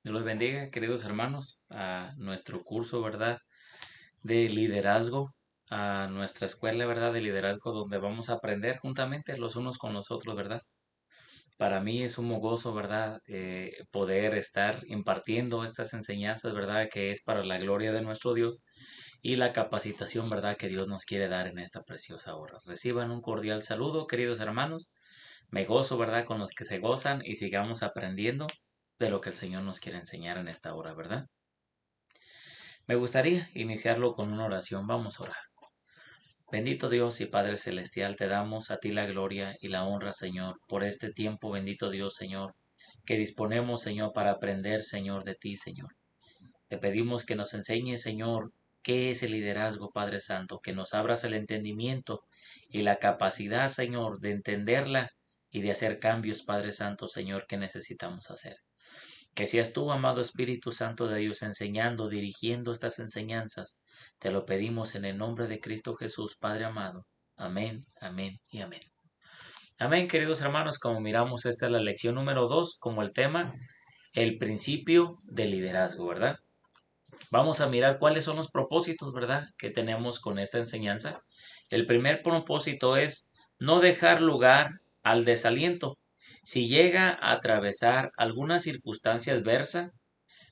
Dios los bendiga, queridos hermanos, a nuestro curso, ¿verdad? De liderazgo, a nuestra escuela, ¿verdad? De liderazgo, donde vamos a aprender juntamente los unos con los otros, ¿verdad? Para mí es un gozo, ¿verdad? Poder estar impartiendo estas enseñanzas, ¿verdad? Que es para la gloria de nuestro Dios y la capacitación, ¿verdad? Que Dios nos quiere dar en esta preciosa hora. Reciban un cordial saludo, queridos hermanos. Me gozo, ¿verdad? Con los que se gozan y sigamos aprendiendo de lo que el Señor nos quiere enseñar en esta hora, ¿verdad? Me gustaría iniciarlo con una oración. Vamos a orar. Bendito Dios y Padre Celestial, te damos a ti la gloria y la honra, Señor, por este tiempo, bendito Dios, Señor, que disponemos, Señor, para aprender, Señor, de ti, Señor. Te pedimos que nos enseñes, Señor, qué es el liderazgo, Padre Santo, que nos abras el entendimiento y la capacidad, Señor, de entenderla y de hacer cambios, Padre Santo, Señor, que necesitamos hacer. Que seas tú, amado Espíritu Santo de Dios, enseñando, dirigiendo estas enseñanzas. Te lo pedimos en el nombre de Cristo Jesús, Padre amado. Amén, amén y amén. Amén, queridos hermanos, como miramos, esta es la lección número 2, como el tema, el principio del liderazgo, ¿verdad? Vamos a mirar cuáles son los propósitos, ¿verdad?, que tenemos con esta enseñanza. El primer propósito es no dejar lugar al desaliento. Si llega a atravesar alguna circunstancia adversa,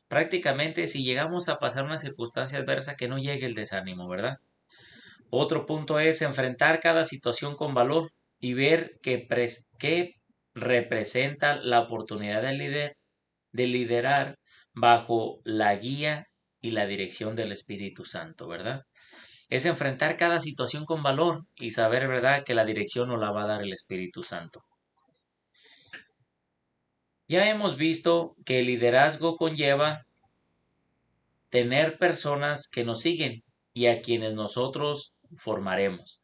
prácticamente si llegamos a pasar una circunstancia adversa, que no llegue el desánimo, ¿verdad? Otro punto es enfrentar cada situación con valor y ver que representa la oportunidad de liderar bajo la guía y la dirección del Espíritu Santo, ¿verdad? Es enfrentar cada situación con valor y saber, ¿verdad?, que la dirección nos la va a dar el Espíritu Santo. Ya hemos visto que el liderazgo conlleva tener personas que nos siguen y a quienes nosotros formaremos.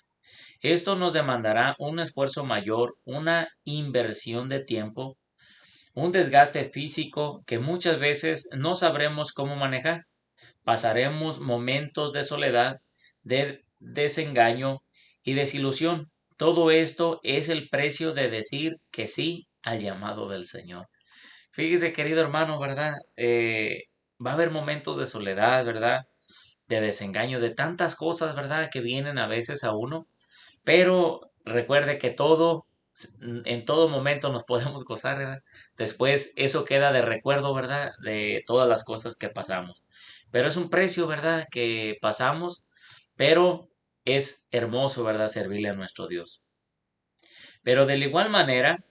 Esto nos demandará un esfuerzo mayor, una inversión de tiempo, un desgaste físico que muchas veces no sabremos cómo manejar. Pasaremos momentos de soledad, de desengaño y desilusión. Todo esto es el precio de decir que sí al llamado del Señor. Fíjese, querido hermano, ¿verdad? Va a haber momentos de soledad, ¿verdad? De desengaño, de tantas cosas, ¿verdad?, que vienen a veces a uno. Pero recuerde que en todo momento nos podemos gozar, ¿verdad? Después eso queda de recuerdo, ¿verdad? De todas las cosas que pasamos. Pero es un precio, ¿verdad?, que pasamos, pero es hermoso, ¿verdad?, servirle a nuestro Dios. Pero de la igual manera,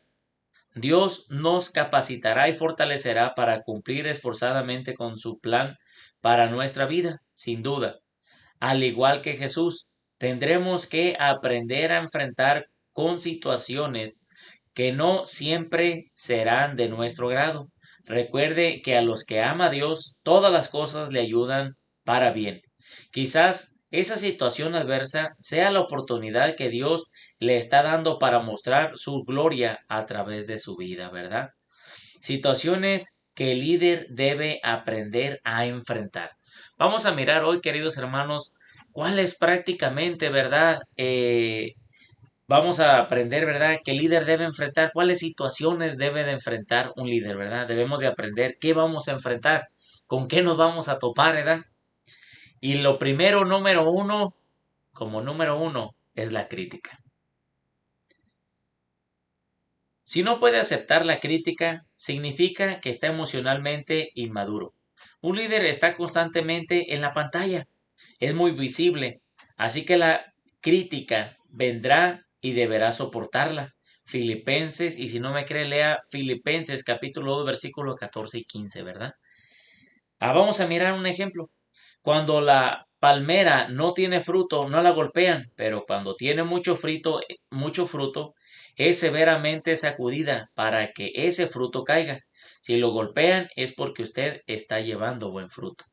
Dios nos capacitará y fortalecerá para cumplir esforzadamente con su plan para nuestra vida, sin duda. Al igual que Jesús, tendremos que aprender a enfrentar con situaciones que no siempre serán de nuestro grado. Recuerde que a los que ama Dios, todas las cosas le ayudan para bien. Quizás esa situación adversa sea la oportunidad que Dios le está dando para mostrar su gloria a través de su vida, ¿verdad? Situaciones que el líder debe aprender a enfrentar. Vamos a mirar hoy, queridos hermanos, cuál es prácticamente, ¿verdad? Vamos a aprender, ¿verdad?, que el líder debe enfrentar, cuáles situaciones debe de enfrentar un líder, ¿verdad? Debemos de aprender qué vamos a enfrentar, con qué nos vamos a topar, ¿verdad? Y lo primero, número uno, es la crítica. Si no puede aceptar la crítica, significa que está emocionalmente inmaduro. Un líder está constantemente en la pantalla, es muy visible, así que la crítica vendrá y deberá soportarla. Filipenses, y si no me cree, lea Filipenses capítulo 2, versículos 14 y 15, ¿verdad? Vamos a mirar un ejemplo. Cuando la palmera no tiene fruto, no la golpean, pero cuando tiene mucho fruto, es severamente sacudida para que ese fruto caiga. Si lo golpean es porque usted está llevando buen fruto.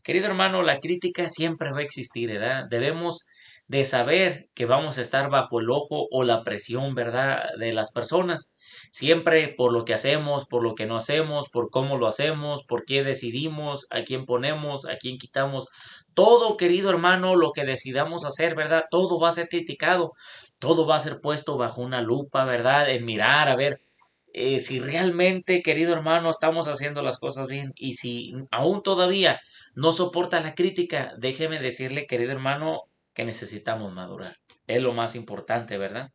Querido hermano, la crítica siempre va a existir, ¿verdad? Debemos de saber que vamos a estar bajo el ojo o la presión, ¿verdad?, de las personas. Siempre por lo que hacemos, por lo que no hacemos, por cómo lo hacemos, por qué decidimos, a quién ponemos, a quién quitamos. Todo, querido hermano, lo que decidamos hacer, ¿verdad? Todo va a ser criticado. Todo va a ser puesto bajo una lupa, ¿verdad? En mirar, a ver. si realmente, querido hermano, estamos haciendo las cosas bien y si aún todavía no soporta la crítica, déjeme decirle, querido hermano, que necesitamos madurar. Es lo más importante, ¿verdad?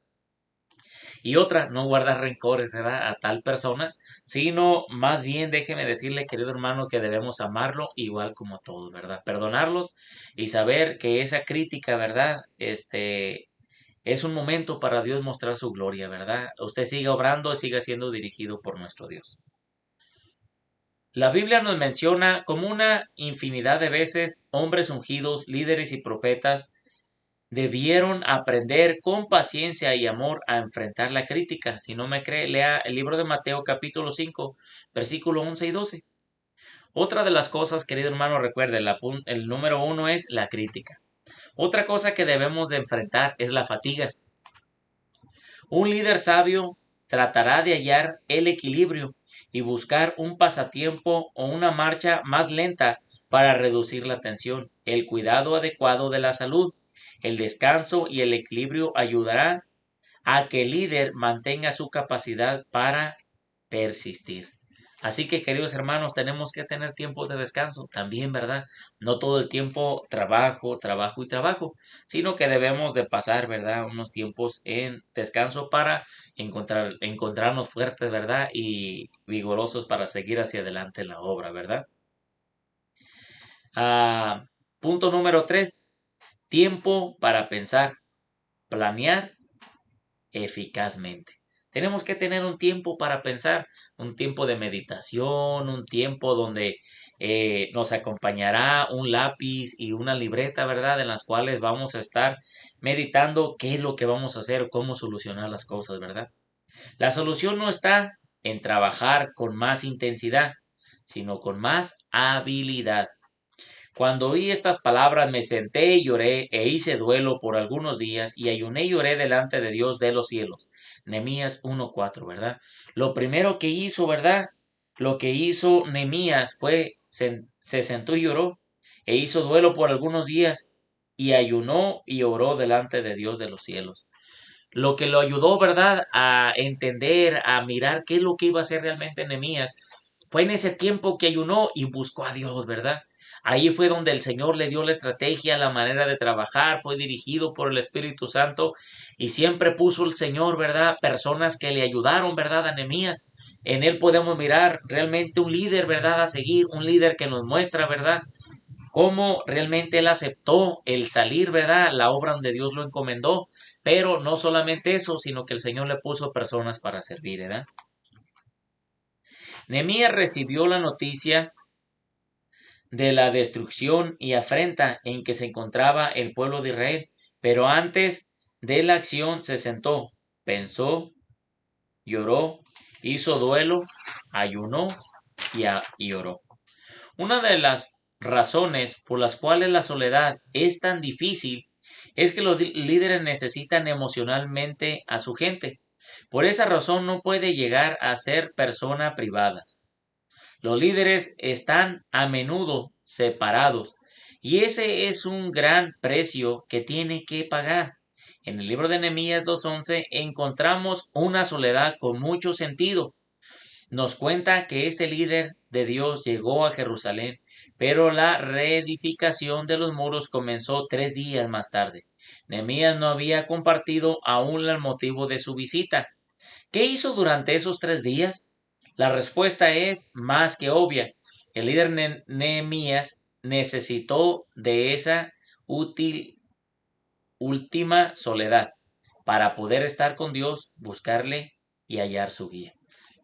Y otra, no guardar rencores, ¿verdad? A tal persona, sino más bien déjeme decirle, querido hermano, que debemos amarlo igual como a todos, ¿verdad? Perdonarlos y saber que esa crítica, ¿verdad? Es un momento para Dios mostrar su gloria, ¿verdad? Usted siga obrando y siga siendo dirigido por nuestro Dios. La Biblia nos menciona como una infinidad de veces hombres ungidos, líderes y profetas debieron aprender con paciencia y amor a enfrentar la crítica. Si no me cree, lea el libro de Mateo capítulo 5, versículo 11 y 12. Otra de las cosas, querido hermano, recuerde, el número uno es la crítica. Otra cosa que debemos de enfrentar es la fatiga. Un líder sabio tratará de hallar el equilibrio y buscar un pasatiempo o una marcha más lenta para reducir la tensión. El cuidado adecuado de la salud, el descanso y el equilibrio ayudará a que el líder mantenga su capacidad para persistir. Así que, queridos hermanos, tenemos que tener tiempos de descanso también, ¿verdad? No todo el tiempo trabajo, trabajo y trabajo, sino que debemos de pasar, ¿verdad? Unos tiempos en descanso para encontrarnos fuertes, ¿verdad? Y vigorosos para seguir hacia adelante en la obra, ¿verdad? Ah, punto número 3. Tiempo para pensar, planear eficazmente. Tenemos que tener un tiempo para pensar, un tiempo de meditación, un tiempo donde nos acompañará un lápiz y una libreta, ¿verdad? En las cuales vamos a estar meditando qué es lo que vamos a hacer, cómo solucionar las cosas, ¿verdad? La solución no está en trabajar con más intensidad, sino con más habilidad. Cuando oí estas palabras me senté y lloré e hice duelo por algunos días y ayuné y lloré delante de Dios de los cielos. Nehemías 1:4, ¿verdad? Lo primero que hizo, ¿verdad? Lo que hizo Nehemías fue se sentó y lloró e hizo duelo por algunos días y ayunó y oró delante de Dios de los cielos. Lo que lo ayudó, ¿verdad?, a entender, a mirar qué es lo que iba a hacer realmente Nehemías, fue en ese tiempo que ayunó y buscó a Dios, ¿verdad? Ahí fue donde el Señor le dio la estrategia, la manera de trabajar, fue dirigido por el Espíritu Santo y siempre puso el Señor, ¿verdad?, personas que le ayudaron, ¿verdad?, a Nehemías. En él podemos mirar realmente un líder, ¿verdad?, a seguir, un líder que nos muestra, ¿verdad?, cómo realmente él aceptó el salir, ¿verdad? La obra donde Dios lo encomendó, pero no solamente eso, sino que el Señor le puso personas para servir, ¿verdad? Nehemías recibió la noticia de la destrucción y afrenta en que se encontraba el pueblo de Israel, pero antes de la acción se sentó, pensó, lloró, hizo duelo, ayunó y oró. Una de las razones por las cuales la soledad es tan difícil es que los líderes necesitan emocionalmente a su gente. Por esa razón no puede llegar a ser persona privadas. Los líderes están a menudo separados y ese es un gran precio que tiene que pagar. En el libro de Nehemías 2:11 encontramos una soledad con mucho sentido. Nos cuenta que este líder de Dios llegó a Jerusalén, pero la reedificación de los muros comenzó 3 días más tarde. Nehemías no había compartido aún el motivo de su visita. ¿Qué hizo durante esos 3 días? La respuesta es más que obvia. El líder Nehemías necesitó de esa útil última soledad para poder estar con Dios, buscarle y hallar su guía.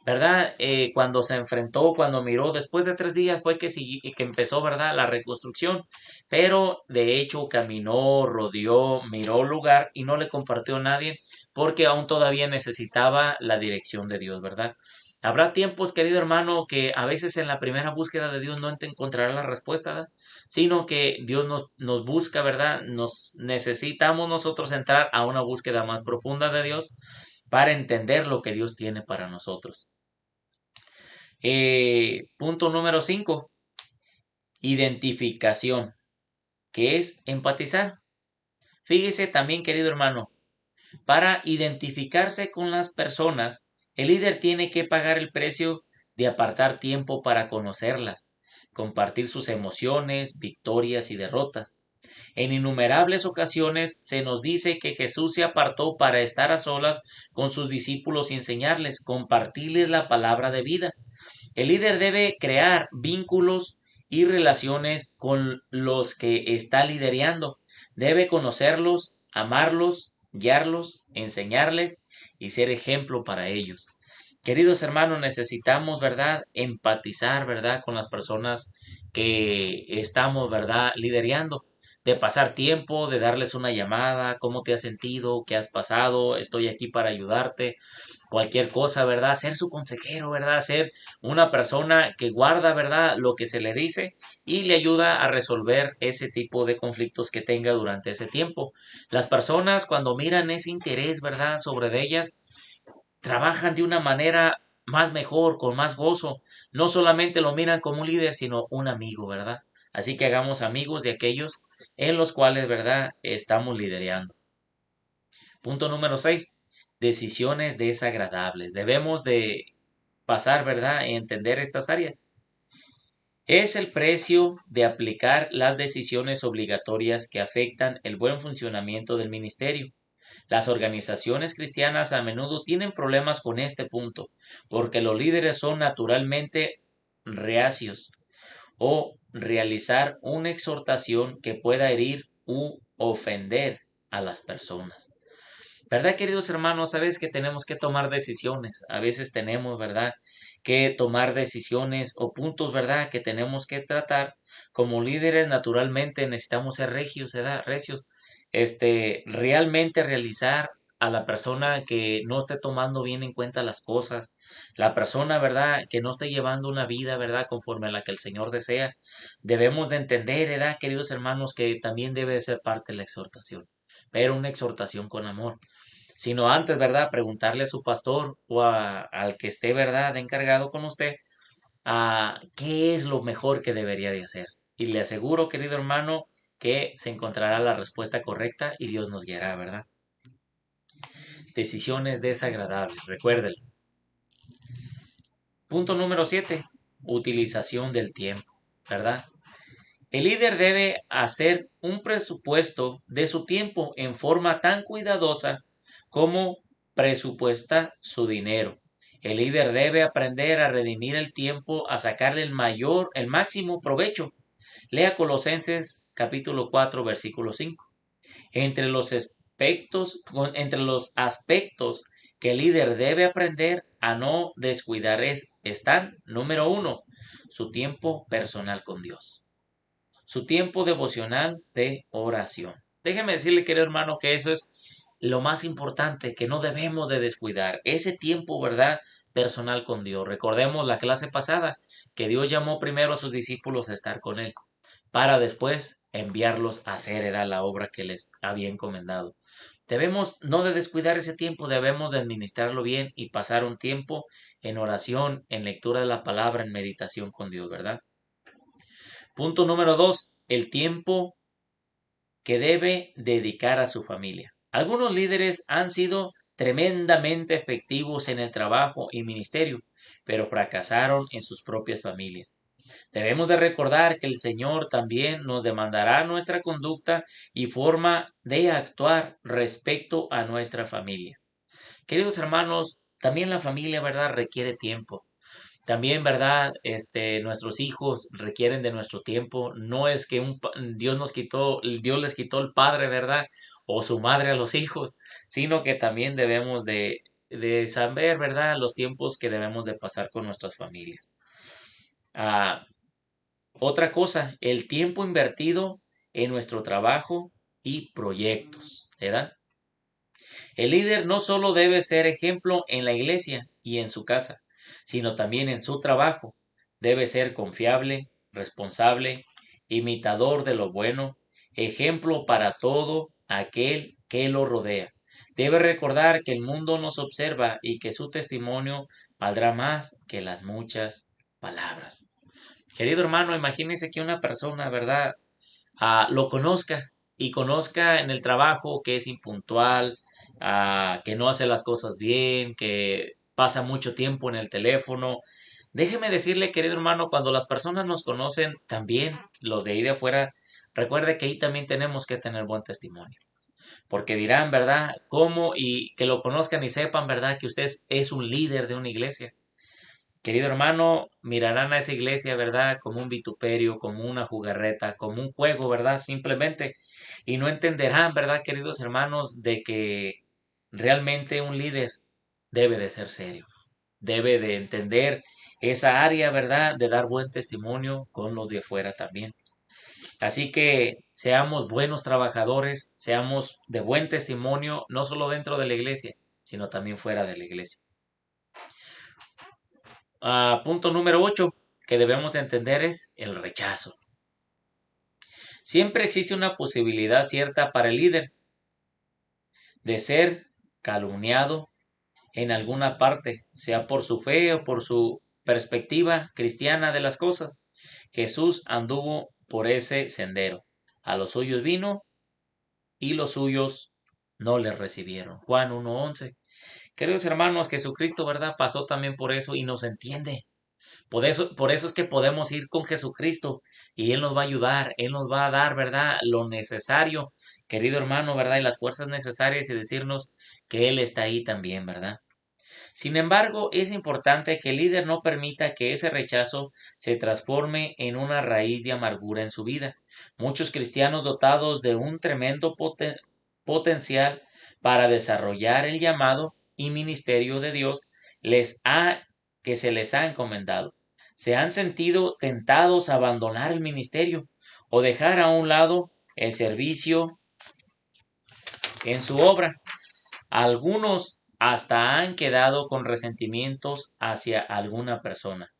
¿Verdad? Cuando se enfrentó, cuando miró, después de 3 días fue que empezó, ¿verdad?, la reconstrucción, pero de hecho caminó, rodeó, miró el lugar y no le compartió a nadie porque aún todavía necesitaba la dirección de Dios, ¿verdad? Habrá tiempos, querido hermano, que a veces en la primera búsqueda de Dios no te encontrará la respuesta, ¿verdad? Sino que Dios nos busca, ¿verdad? Nos necesitamos nosotros entrar a una búsqueda más profunda de Dios para entender lo que Dios tiene para nosotros. Punto número 5, identificación, que es empatizar. Fíjese también, querido hermano, para identificarse con las personas El líder tiene que pagar el precio de apartar tiempo para conocerlas, compartir sus emociones, victorias y derrotas. En innumerables ocasiones se nos dice que Jesús se apartó para estar a solas con sus discípulos y enseñarles, compartirles la palabra de vida. El líder debe crear vínculos y relaciones con los que está liderando. Debe conocerlos, amarlos, guiarlos, enseñarles y ser ejemplo para ellos. Queridos hermanos, necesitamos, ¿verdad?, empatizar, ¿verdad?, con las personas que estamos, ¿verdad?, liderando. De pasar tiempo, de darles una llamada, cómo te has sentido, qué has pasado, estoy aquí para ayudarte, cualquier cosa, ¿verdad? Ser su consejero, ¿verdad? Ser una persona que guarda, ¿verdad?, lo que se le dice y le ayuda a resolver ese tipo de conflictos que tenga durante ese tiempo. Las personas cuando miran ese interés, ¿verdad?, sobre de ellas, trabajan de una manera más mejor, con más gozo. No solamente lo miran como un líder, sino un amigo, ¿verdad? Así que hagamos amigos de aquellos en los cuales, ¿verdad?, estamos liderando. Punto número 6. Decisiones desagradables. Debemos de pasar, ¿verdad?, a entender estas áreas. Es el precio de aplicar las decisiones obligatorias que afectan el buen funcionamiento del ministerio. Las organizaciones cristianas a menudo tienen problemas con este punto, porque los líderes son naturalmente reacios o realizar una exhortación que pueda herir u ofender a las personas. ¿Verdad, queridos hermanos? Sabes que tenemos que tomar decisiones. A veces tenemos, ¿verdad?, que tomar decisiones o puntos, ¿verdad?, que tenemos que tratar. Como líderes, naturalmente necesitamos ser regios, ¿verdad? Recios. Realmente realizar a la persona que no esté tomando bien en cuenta las cosas, la persona, ¿verdad?, que no esté llevando una vida, ¿verdad?, conforme a la que el Señor desea. Debemos de entender, ¿verdad, queridos hermanos, que también debe de ser parte de la exhortación, pero una exhortación con amor, sino antes, ¿verdad?, preguntarle a su pastor o al que esté, ¿verdad?, encargado con usted, qué es lo mejor que debería de hacer. Y le aseguro, querido hermano, que se encontrará la respuesta correcta y Dios nos guiará, ¿verdad? Decisiones desagradables, recuérdenlo. Punto número 7. Utilización del tiempo, ¿verdad? El líder debe hacer un presupuesto de su tiempo en forma tan cuidadosa como presupuesta su dinero. El líder debe aprender a redimir el tiempo, a sacarle el máximo provecho. Lea Colosenses capítulo 4, versículo 5. Entre los aspectos que el líder debe aprender a no descuidar están, número 1, su tiempo personal con Dios, su tiempo devocional de oración. Déjeme decirle, querido hermano, que eso es lo más importante, que no debemos de descuidar. Ese tiempo, ¿verdad?, personal con Dios. Recordemos la clase pasada, que Dios llamó primero a sus discípulos a estar con Él, para después enviarlos a hacer, ¿verdad?, la obra que les había encomendado. Debemos no de descuidar ese tiempo, debemos de administrarlo bien y pasar un tiempo en oración, en lectura de la palabra, en meditación con Dios, ¿verdad? Punto número 2. El tiempo que debe dedicar a su familia. Algunos líderes han sido tremendamente efectivos en el trabajo y ministerio, pero fracasaron en sus propias familias. Debemos de recordar que el Señor también nos demandará nuestra conducta y forma de actuar respecto a nuestra familia. Queridos hermanos, también la familia, ¿verdad?, requiere tiempo. También, ¿verdad? Nuestros hijos requieren de nuestro tiempo. No es que Dios les quitó el padre, ¿verdad?, o su madre a los hijos, sino que también debemos de saber, ¿verdad?, los tiempos que debemos de pasar con nuestras familias. Ah, Otra cosa, el tiempo invertido en nuestro trabajo y proyectos, ¿verdad? El líder no solo debe ser ejemplo en la iglesia y en su casa, sino también en su trabajo. Debe ser confiable, responsable, imitador de lo bueno, ejemplo para todo aquel que lo rodea. Debe recordar que el mundo nos observa y que su testimonio valdrá más que las muchas palabras. Querido hermano, imagínese que una persona, ¿verdad?, lo conozca y conozca en el trabajo que es impuntual, que no hace las cosas bien, que pasa mucho tiempo en el teléfono. Déjeme decirle, querido hermano, cuando las personas nos conocen, también los de ahí de afuera, recuerde que ahí también tenemos que tener buen testimonio. Porque dirán, ¿verdad? ¿Cómo? Y que lo conozcan y sepan, ¿verdad? Que usted es un líder de una iglesia. Querido hermano, mirarán a esa iglesia, ¿verdad? Como un vituperio, como una jugarreta, como un juego, ¿verdad? Simplemente. Y no entenderán, ¿verdad, queridos hermanos, de que realmente un líder debe de ser serio. Debe de entender esa área, ¿verdad? De dar buen testimonio con los de afuera también. Así que seamos buenos trabajadores, seamos de buen testimonio, no solo dentro de la iglesia, sino también fuera de la iglesia. Punto número 8 que debemos de entender es el rechazo. Siempre existe una posibilidad cierta para el líder de ser calumniado en alguna parte, sea por su fe o por su perspectiva cristiana de las cosas. Jesús anduvo por ese sendero. A los suyos vino y los suyos no le recibieron. Juan 1:11. Queridos hermanos, Jesucristo, ¿verdad? Pasó también por eso y nos entiende. Por eso es que podemos ir con Jesucristo y Él nos va a ayudar, Él nos va a dar, ¿verdad? Lo necesario, querido hermano, ¿verdad? Y las fuerzas necesarias y decirnos que Él está ahí también, ¿verdad? Sin embargo, es importante que el líder no permita que ese rechazo se transforme en una raíz de amargura en su vida. Muchos cristianos dotados de un tremendo potencial para desarrollar el llamado y ministerio de Dios que se les ha encomendado. Se han sentido tentados a abandonar el ministerio o dejar a un lado el servicio en su obra. Algunos hasta han quedado con resentimientos hacia alguna persona,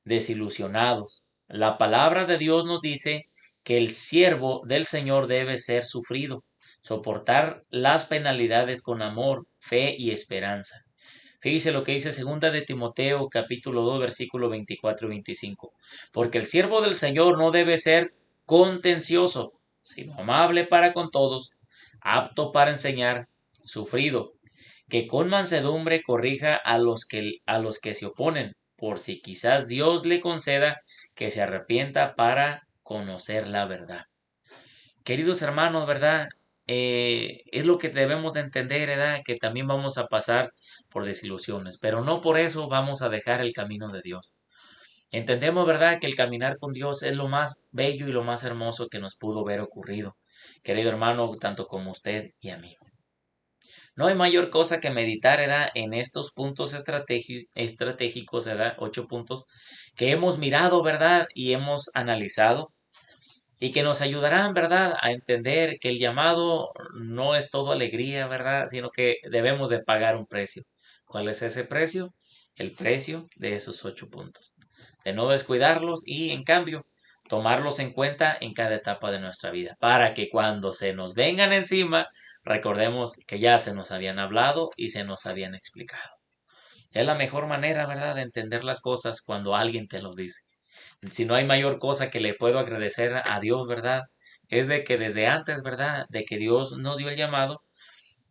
desilusionados. La palabra de Dios nos dice que el siervo del Señor debe ser sufrido, soportar las penalidades con amor, fe y esperanza. Fíjese lo que dice segunda de Timoteo capítulo 2 versículo 24 y 25. Porque el siervo del Señor no debe ser contencioso, sino amable para con todos, apto para enseñar, sufrido, que con mansedumbre corrija a los que se oponen, por si quizás Dios le conceda que se arrepienta para conocer la verdad. Queridos hermanos, ¿verdad? Es lo que debemos de entender, ¿verdad? Que también vamos a pasar por desilusiones, pero no por eso vamos a dejar el camino de Dios. Entendemos, ¿verdad?, que el caminar con Dios es lo más bello y lo más hermoso que nos pudo haber ocurrido, querido hermano, tanto como usted y a mí. No hay mayor cosa que meditar, ¿verdad?, en estos puntos estratégicos, ¿verdad?, 8 puntos que hemos mirado, ¿verdad?, y hemos analizado y que nos ayudarán, ¿verdad?, a entender que el llamado no es todo alegría, ¿verdad?, sino que debemos de pagar un precio. ¿Cuál es ese precio? El precio de esos 8 puntos. De no descuidarlos y, en cambio, tomarlos en cuenta en cada etapa de nuestra vida, para que cuando se nos vengan encima, recordemos que ya se nos habían hablado y se nos habían explicado. Es la mejor manera, ¿verdad?, de entender las cosas cuando alguien te lo dice. Si no hay mayor cosa que le puedo agradecer a Dios, ¿verdad? Es de que desde antes, ¿verdad? De que Dios nos dio el llamado,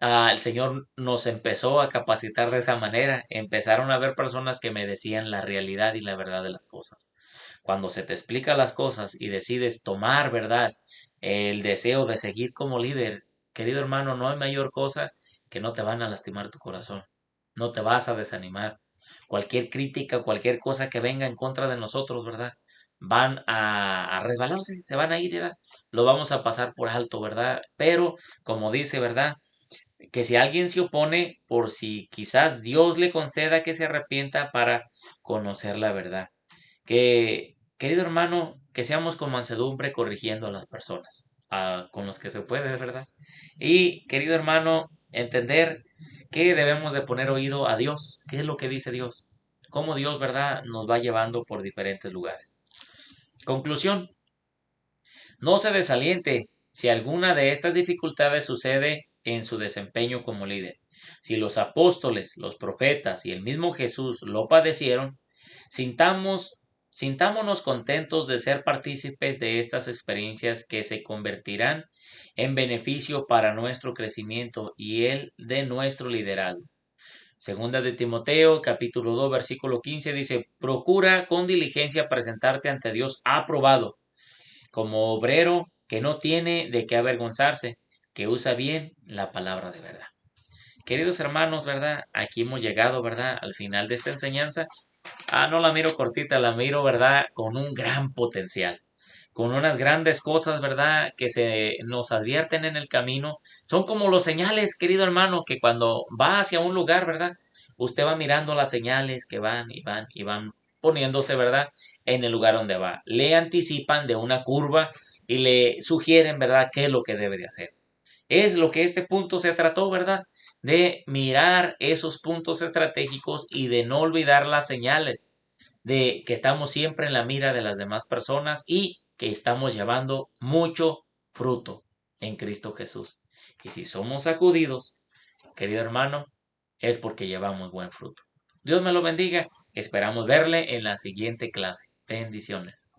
el Señor nos empezó a capacitar de esa manera. Empezaron a haber personas que me decían la realidad y la verdad de las cosas. Cuando se te explica las cosas y decides tomar, ¿verdad?, el deseo de seguir como líder, querido hermano, no hay mayor cosa que no te van a lastimar tu corazón. No te vas a desanimar. Cualquier crítica, cualquier cosa que venga en contra de nosotros, ¿verdad?, van a resbalarse, se van a ir, ¿verdad? Lo vamos a pasar por alto, ¿verdad? Pero, como dice, ¿verdad?, que si alguien se opone, por si quizás Dios le conceda que se arrepienta para conocer la verdad. Que, querido hermano, que seamos con mansedumbre corrigiendo a las personas, con los que se puede, ¿verdad? Y, querido hermano, entender que debemos de poner oído a Dios. ¿Qué es lo que dice Dios? Cómo Dios, ¿verdad?, nos va llevando por diferentes lugares. Conclusión. No se desaliente si alguna de estas dificultades sucede en su desempeño como líder. Si los apóstoles, los profetas y el mismo Jesús lo padecieron, sintámonos contentos de ser partícipes de estas experiencias que se convertirán en beneficio para nuestro crecimiento y el de nuestro liderazgo. Segunda de Timoteo, capítulo 2, versículo 15 dice, procura con diligencia presentarte ante Dios aprobado, como obrero que no tiene de qué avergonzarse, que usa bien la palabra de verdad. Queridos hermanos, ¿verdad? Aquí hemos llegado, ¿verdad? Al final de esta enseñanza. No la miro cortita, la miro, ¿verdad? Con un gran potencial, con unas grandes cosas, ¿verdad? Que se nos advierten en el camino. Son como los señales, querido hermano, que cuando va hacia un lugar, ¿verdad? Usted va mirando las señales que van y van y van poniéndose, ¿verdad? En el lugar donde va. Le anticipan de una curva y le sugieren, ¿verdad? ¿Qué es lo que debe de hacer? Es lo que este punto se trató, ¿verdad? De mirar esos puntos estratégicos y de no olvidar las señales, de que estamos siempre en la mira de las demás personas y que estamos llevando mucho fruto en Cristo Jesús. Y si somos sacudidos, querido hermano, es porque llevamos buen fruto. Dios me lo bendiga. Esperamos verle en la siguiente clase. Bendiciones.